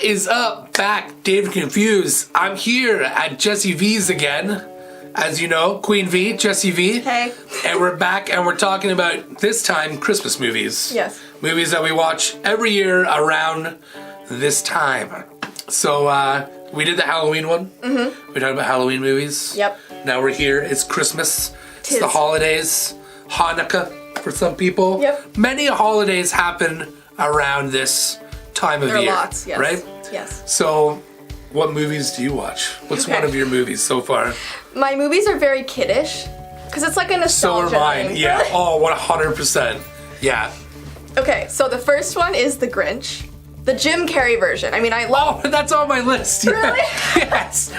is up? Back, David Confused. I'm here at Jessii Vee's again. As you know, Queen V, Jessii Vee. Hey. And we're back and we're talking about, this time, Christmas movies. Yes. Movies that we watch every year around this time. So, we did the Halloween one. Mm-hmm. We talked about Halloween movies. Yep. Now we're here. It's Christmas. Tis. It's the holidays. Hanukkah for some people. Yep. Many holidays happen around this time of There are year. lots, yes. Right? Yes. So, what movies do you watch? What's one of your movies so far? My movies are very kiddish, because it's like a nostalgia So are mine. thing. Yeah. Oh, 100%. Yeah. Okay, so the first one is The Grinch. The Jim Carrey version. I mean, I love... Oh, that's on my list. Yeah. Really? Yes.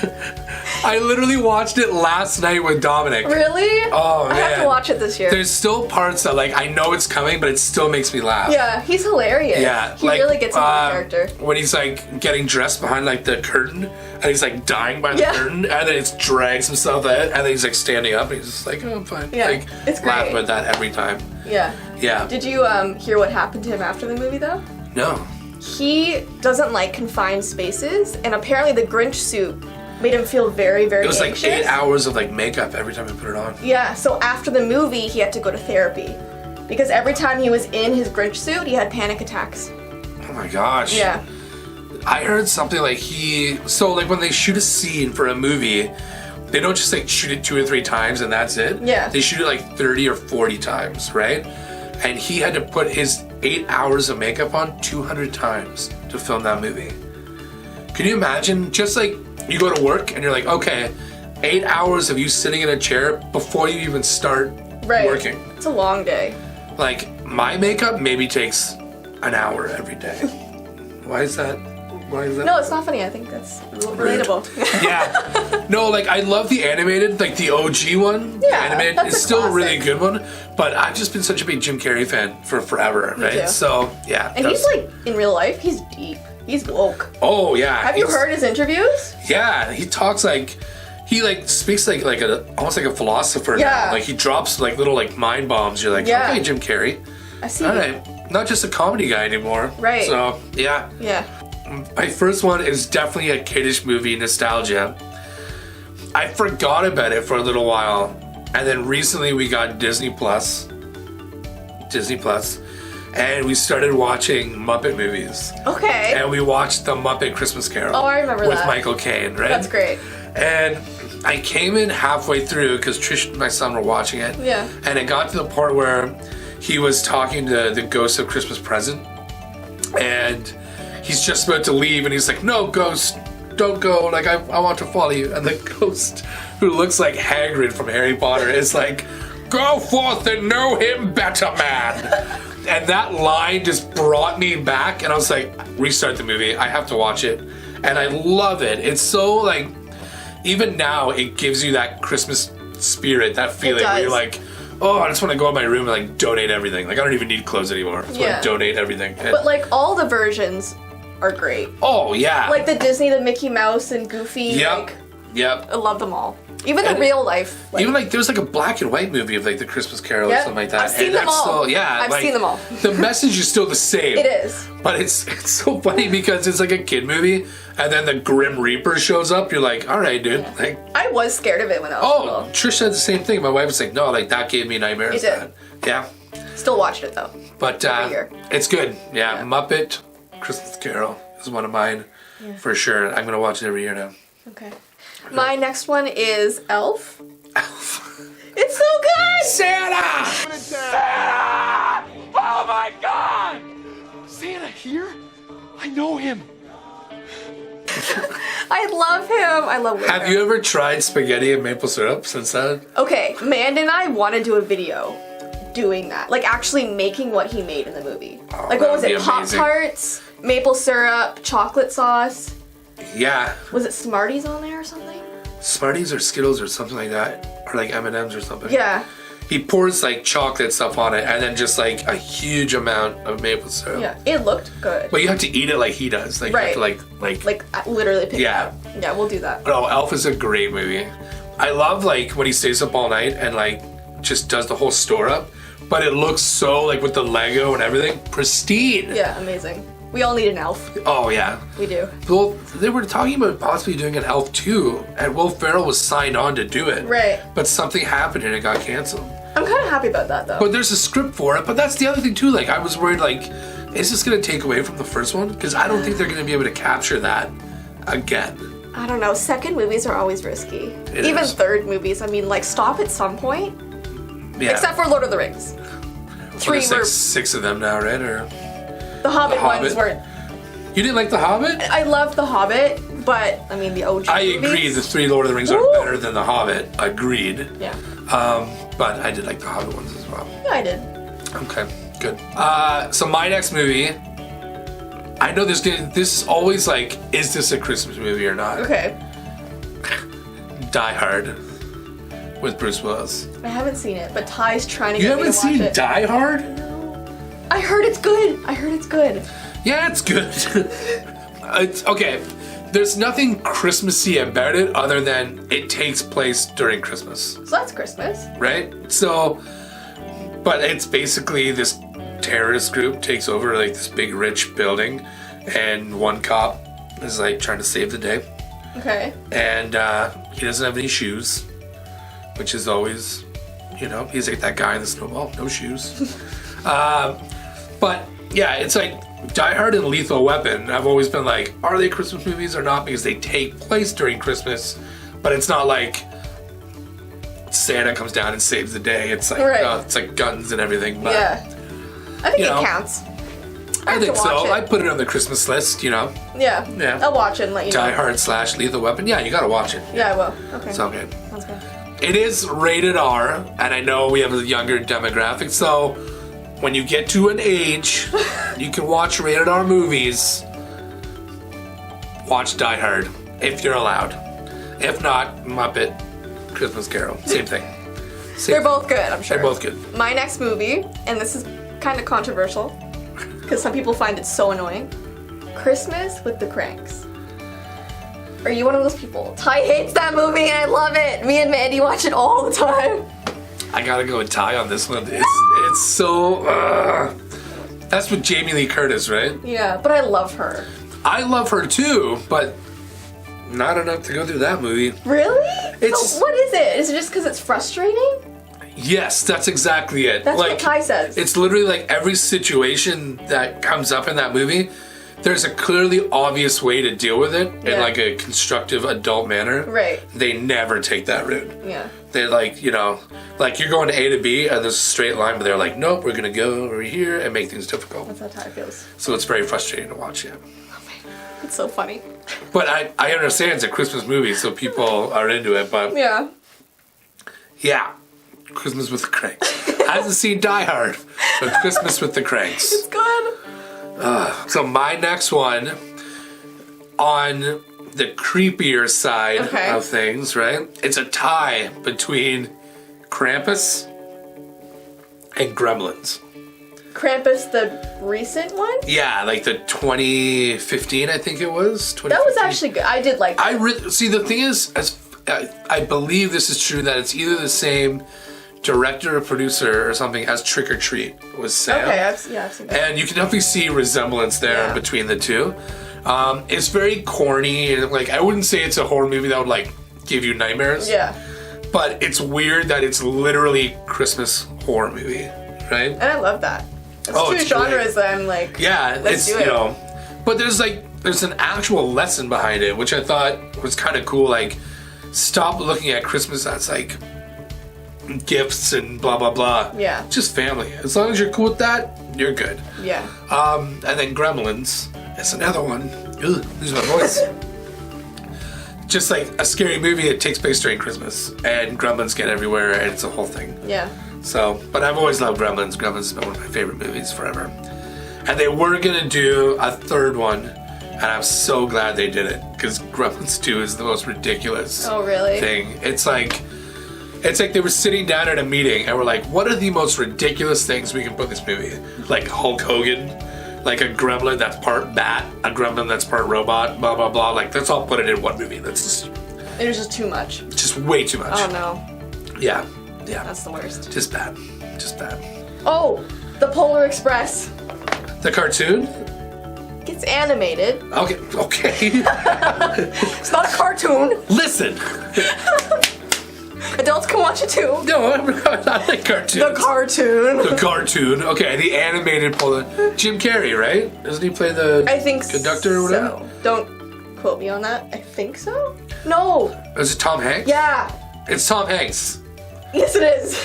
I literally watched it last night with Dominic. Really? Oh, man. I have to watch it this year. There's still parts that, like, I know it's coming, but it still makes me laugh. Yeah, he's hilarious. Yeah. He really gets into the character. When he's, like, getting dressed behind, like, the curtain, and he's, like, dying by the curtain, and then he drags himself out, and then he's, like, standing up, and he's just like, oh, I'm fine. Yeah, like, it's laugh great. about that every time. Yeah. Yeah. Did you hear what happened to him after the movie, though? No. He doesn't like confined spaces, and apparently the Grinch suit made him feel very, very It was anxious. like 8 hours of like makeup every time he put it on. Yeah, so after the movie, he had to go to therapy. Because every time he was in his Grinch suit, he had panic attacks. Oh my gosh. Yeah. I heard something like so like when they shoot a scene for a movie, they don't just like shoot it 2 or 3 times and that's it. Yeah. They shoot it like 30 or 40 times, right? And he had to put his 8 hours of makeup on 200 times to film that movie. Can you imagine? Just like you go to work and you're like, okay, 8 hours of you sitting in a chair before you even start working. It's a long day. Like, my makeup maybe takes an hour every day. Why is that? No, it's not funny. I think that's relatable. Yeah. No, like, I love the animated, like the OG one. Yeah, animated that's is a still a really classic. good one. But I've just been such a big Jim Carrey fan for forever, right? too. So, yeah. And he's like, in real life, he's deep. He's woke. Oh, yeah. Have you heard his interviews? Yeah, he talks like... He like speaks like almost like a philosopher now. Like he drops like little like mind bombs. You're like, okay, Jim Carrey. I see. All right, not just a comedy guy anymore. Right. So yeah. Yeah. My first one is definitely a kiddish movie, nostalgia. I forgot about it for a little while, and then recently we got Disney Plus, and we started watching Muppet movies. Okay. And we watched the Muppet Christmas Carol. Oh, I remember with that. Michael Caine, right? That's great. And I came in halfway through because Trish and my son were watching it. Yeah. And it got to the part where he was talking to the ghost of Christmas Present. And he's just about to leave and he's like, no, ghost, don't go. Like, I want to follow you. And the ghost, who looks like Hagrid from Harry Potter, is like, go forth and know him better, man. And that line just brought me back. And I was like, restart the movie. I have to watch it. And I love it. It's so like... Even now, it gives you that Christmas spirit, that feeling where you're like, oh, I just want to go in my room and like donate everything. Like I don't even need clothes anymore. I just want to donate everything. But like all the versions are great. Oh yeah. Like the Disney, the Mickey Mouse and Goofy. Yep. Like, I love them all. Even the real life. Even like there was like a black and white movie of like the Christmas Carol or something like that. I've seen them all. Still, I've like, seen them all. The message is still the same. It is. But it's so funny because it's like a kid movie, and then the Grim Reaper shows up. You're like, all right, dude. Like, I was scared of it when I was little. Trish said the same thing. My wife was like, no, like that gave me nightmares. It did. Yeah. Still watched it though. But every year. It's good. Yeah, Muppet Christmas Carol is one of mine for sure. I'm gonna watch it every year now. Okay. My next one is Elf. It's so good! Santa! Santa! Oh my God! Santa here? I know him. I love him. I love him. Have you ever tried spaghetti and maple syrup since then? Okay, Amanda and I want to do a video doing that. Like actually making what he made in the movie. Oh, like what was it? amazing. Pop-Tarts, maple syrup, chocolate sauce. Yeah. Was it Smarties on there or something? Smarties or Skittles or something like that. Or like M&M's or something. Yeah. He pours like chocolate stuff on it and then just like a huge amount of maple syrup. Yeah, it looked good. But you have to eat it like he does. Like you have to like literally pick it yeah. up. Yeah, we'll do that. No, Elf is a great movie. I love like when he stays up all night and like just does the whole store up. But it looks so like with the Lego and everything, pristine. Yeah, amazing. We all need an elf. Oh, yeah. We do. Well, they were talking about possibly doing an Elf 2, and Will Ferrell was signed on to do it. Right. But something happened and it got canceled. I'm kind of happy about that, though. But there's a script for it, but that's the other thing, too. Like, I was worried, like, is this going to take away from the first one? Because I don't think they're going to be able to capture that again. I don't know. Second movies are always risky. It Even is. third movies. I mean, like, stop at some point. Yeah. Except for Lord of the Rings. Three There's were... like 6 of them now, right? Or The Hobbit The ones Hobbit. were... You didn't like The Hobbit? I love The Hobbit, but, I mean, the OG I movies. agree. The 3 Lord of the Rings are Woo! better than The Hobbit. Agreed. Yeah. But I did like The Hobbit ones as well. Yeah, I did. Okay, good. So my next movie, I know this is always like, is this a Christmas movie or not? Okay. Die Hard with Bruce Willis. I haven't seen it, but Ty's trying to You get me to haven't watch seen it. Die Hard? I heard it's good. Yeah, it's good. It's okay. There's nothing Christmassy about it other than it takes place during Christmas, So that's Christmas. right? So, but it's basically this terrorist group takes over like this big rich building, and one cop is like trying to save the day, Okay. and he doesn't have any shoes, which is always, you know, he's like that guy in the snowball, no shoes. But yeah, it's like Die Hard and Lethal Weapon. I've always been like, are they Christmas movies or not? Because they take place during Christmas, but it's not like Santa comes down and saves the day. It's like Right. it's like guns and everything. But Yeah. I think you it know, counts. I have think to so. watch it. I put it on the Christmas list. You know, Yeah. Yeah. I'll watch it and let you know. Die Hard / Lethal Weapon. Yeah, you gotta watch it. Yeah, I will. Okay. It's okay. Sounds good. It is rated R, and I know we have a younger demographic, so when you get to an age, you can watch rated R movies. Watch Die Hard, if you're allowed. If not, Muppet, Christmas Carol, same thing. They're both good, I'm sure. They're both good. My next movie, and this is kind of controversial, because some people find it so annoying. Christmas with the Kranks. Are you one of those people? Ty hates that movie and I love it. Me and Mandy watch it all the time. I gotta go with Ty on this one. It's so. That's with Jamie Lee Curtis, right? Yeah, but I love her. I love her too, but not enough to go through that movie. Really? It's- So what is it? Is it just because it's frustrating? Yes, that's exactly it. That's what Ty says. It's literally like every situation that comes up in that movie, there's a clearly obvious way to deal with it in Yeah. like a constructive adult manner. Right. They never take that route. Yeah. They like, you know, like you're going to A to B and there's a straight line, but they're like, nope, we're gonna go over here and make things difficult. That's how Ty feels. So it's very frustrating to watch, yeah. It's so funny. But I understand it's a Christmas movie, so people are into it, but Yeah. yeah. Christmas with the Kranks. Hasn't seen Die Hard, but Christmas with the Kranks. It's good. So my next one, on the creepier side Okay. of things, right? It's a tie between Krampus and Gremlins. Krampus, the recent one? Yeah, like the 2015, I think it was. That was 2015. actually good. I did like that. See, the thing is, I believe this is true, that it's either the same director or producer or something as Trick or Treat was Sam. Okay, I've seen that. And you can definitely see resemblance there Yeah. between the two. It's very corny, and like I wouldn't say it's a horror movie that would like give you nightmares. Yeah. But it's weird that it's literally Christmas horror movie, right? And I love that. It's Oh, two it's genres that I'm like, Yeah, let's it's do it. you know, but there's an actual lesson behind it, which I thought was kind of cool. Like, stop looking at Christmas as like gifts and blah blah blah. Yeah. Just family. As long as you're cool with that, you're good. Yeah. And then Gremlins. It's another one. Ugh, lose my voice. Just like a scary movie that takes place during Christmas, and Gremlins get everywhere, and it's a whole thing. Yeah. So, but I've always loved Gremlins. Gremlins has been one of my favorite movies forever. And they were gonna do a third one, and I'm so glad they did it, because Gremlins 2 is the most ridiculous Oh, really? thing. It's like they were sitting down at a meeting and were like, what are the most ridiculous things we can put in this movie? Like Hulk Hogan, like a gremlin that's part bat, a gremlin that's part robot, blah blah blah. Like, let's all put it in one movie. That's It was just too much. just way too much. Oh no. Yeah. That's the worst. Just bad. Just bad. Oh, the Polar Express. The cartoon? like it's animated. Okay. It's not a cartoon. Listen. Adults can watch it too. No, I like cartoons. The cartoon. The cartoon. Okay, the animated Jim Carrey, right? Doesn't he play the I think conductor or whatever? So. Don't quote me on that. I think so. No. Is it Tom Hanks? Yeah. It's Tom Hanks. Yes, it is.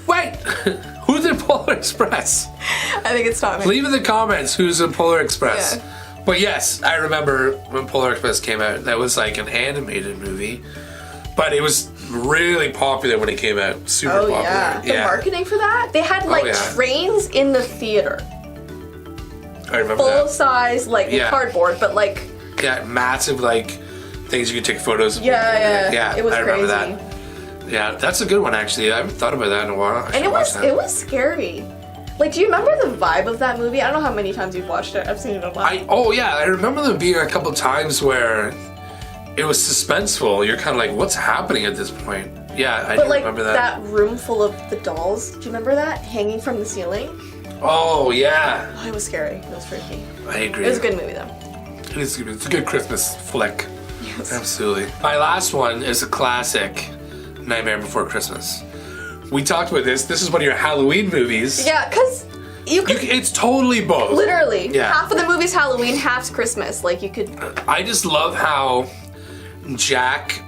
Wait, who's in Polar Express? I think it's Tom Hanks. Leave in the comments who's in Polar Express. Yeah. But yes, I remember when Polar Express came out. That was like an animated movie, but it was really popular when it came out. Super popular. Yeah. The marketing for that? They had like trains in the theater. I remember Full size, like cardboard, but like. Yeah, massive like things you could take photos of. Yeah. It was I remember crazy. that. Yeah, that's a good one actually. I haven't thought about that in a while. And it was scary. Like, do you remember the vibe of that movie? I don't know how many times you've watched it. I've seen it a lot. I remember there being a couple times where it was suspenseful. You're kind of like, what's happening at this point? Yeah, I do remember that. That room full of the dolls. Do you remember that hanging from the ceiling? Oh yeah. Oh, it was scary. It was freaky. I agree. It was a good movie though. It's a good Christmas flick. Yes. Absolutely. My last one is a classic, Nightmare Before Christmas. We talked about this. This is one of your Halloween movies. Yeah, because it's totally both. Literally. Yeah. Half of the movie's Halloween, half's Christmas. Like, you could... I just love how Jack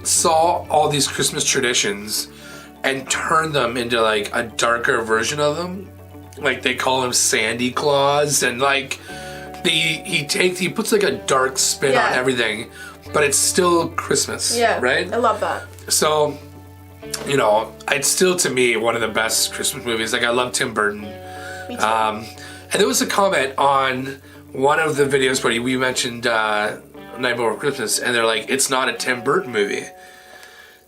saw all these Christmas traditions and turned them into, like, a darker version of them. Like, they call him Sandy Claus, and, like... He puts like a dark spin on everything, but it's still Christmas. Yeah. Right? I love that. So, it's still to me one of the best Christmas movies. Like, I love Tim Burton. Me too. And there was a comment on one of the videos where we mentioned Night Before Christmas, and they're like, it's not a Tim Burton movie.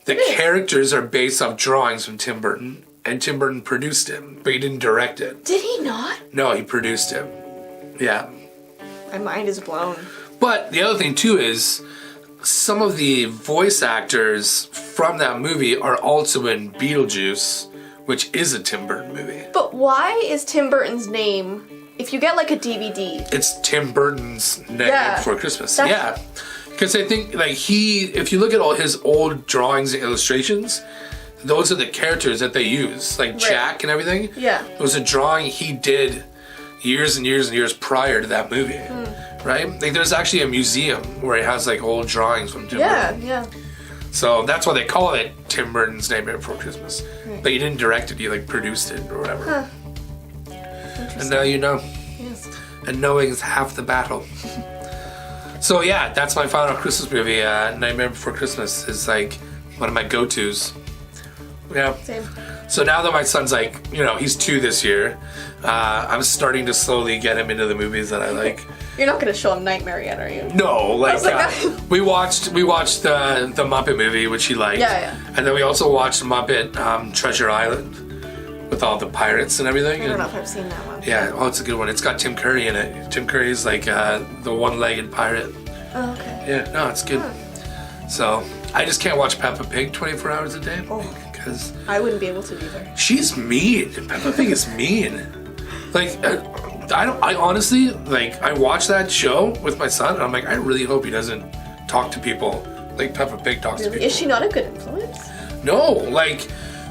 The characters are based off drawings from Tim Burton, and Tim Burton produced it, but he didn't direct it. Did he not? No, he produced it. Yeah. My mind is blown. But the other thing too is some of the voice actors from that movie are also in Beetlejuice, which is a Tim Burton movie. But why is Tim Burton's name, if you get like a DVD? It's Tim Burton's Nightmare Before Christmas. Yeah. Because I think like if you look at all his old drawings and illustrations, those are the characters that they use. Like Jack and everything. Yeah. It was a drawing he did years and years and years prior to that movie, right? Like there's actually a museum where it has like old drawings from Tim Burton. Yeah. So that's why they call it Tim Burton's Nightmare Before Christmas. But he didn't direct it, he like produced it or whatever. And now you know. Yes. And knowing is half the battle. So yeah, that's my final Christmas movie. Nightmare Before Christmas is like one of my go-tos. Yeah. Same. So now that my son's like, he's 2 this year, I'm starting to slowly get him into the movies that I like. You're not gonna show him Nightmare yet, are you? No, we watched the Muppet movie, which he liked. Yeah. And then we also watched Muppet Treasure Island with all the pirates and everything. I don't know if I've seen that one. Yeah, it's a good one. It's got Tim Curry in it. Tim Curry's like the one-legged pirate. Oh, okay. Yeah, no, it's good. So I just can't watch Peppa Pig 24 hours a day. Because I wouldn't be able to either. She's mean. Peppa Pig is mean. Like, I honestly, like, I watch that show with my son, and I'm like, I really hope he doesn't talk to people like Peppa Pig talks to people. Is she not a good influence? No, like,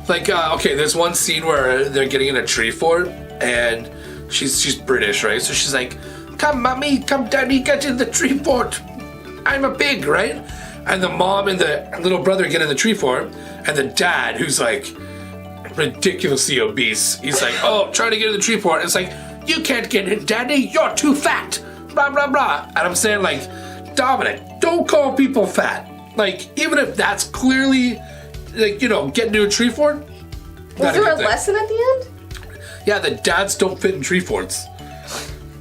okay, there's one scene where they're getting in a tree fort, and she's British, right? So she's like, come, mommy, come, daddy, get in the tree fort. I'm a pig, right? And the mom and the little brother get in the tree fort, and the dad, who's like ridiculously obese, he's like, oh, trying to get in the tree fort. And it's like, you can't get in, daddy, you're too fat, blah, blah, blah. And I'm saying, like, Dominic, don't call people fat. Like, even if that's clearly, like, get into a tree fort. Was there a lesson at the end? Yeah, the dads don't fit in tree forts.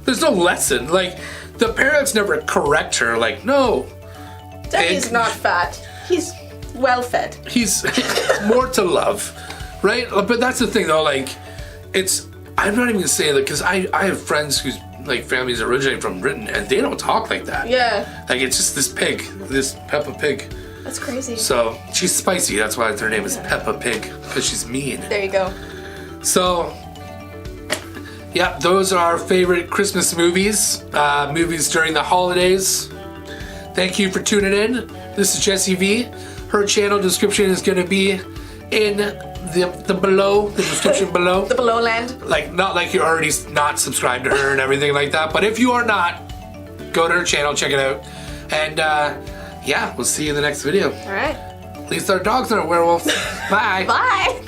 There's no lesson. Like, the parents never correct her, like, no. Daddy's not fat. He's well fed. He's more to love, right? But that's the thing, though. Like, I'm not even gonna say that because I have friends whose like families originate from Britain and they don't talk like that. Yeah. Like it's just this Peppa Pig. That's crazy. So she's spicy. That's why her name is Peppa Pig because she's mean. There you go. So Yeah, those are our favorite Christmas movies, movies during the holidays. Thank you for tuning in. This is Jessii Vee. Her channel description is going to be in the description below. The below land. Like, not like you're already not subscribed to her and everything like that, but if you are not, go to her channel, check it out. And yeah, we'll see you in the next video. All right. At least our dogs aren't werewolves. Bye. Bye.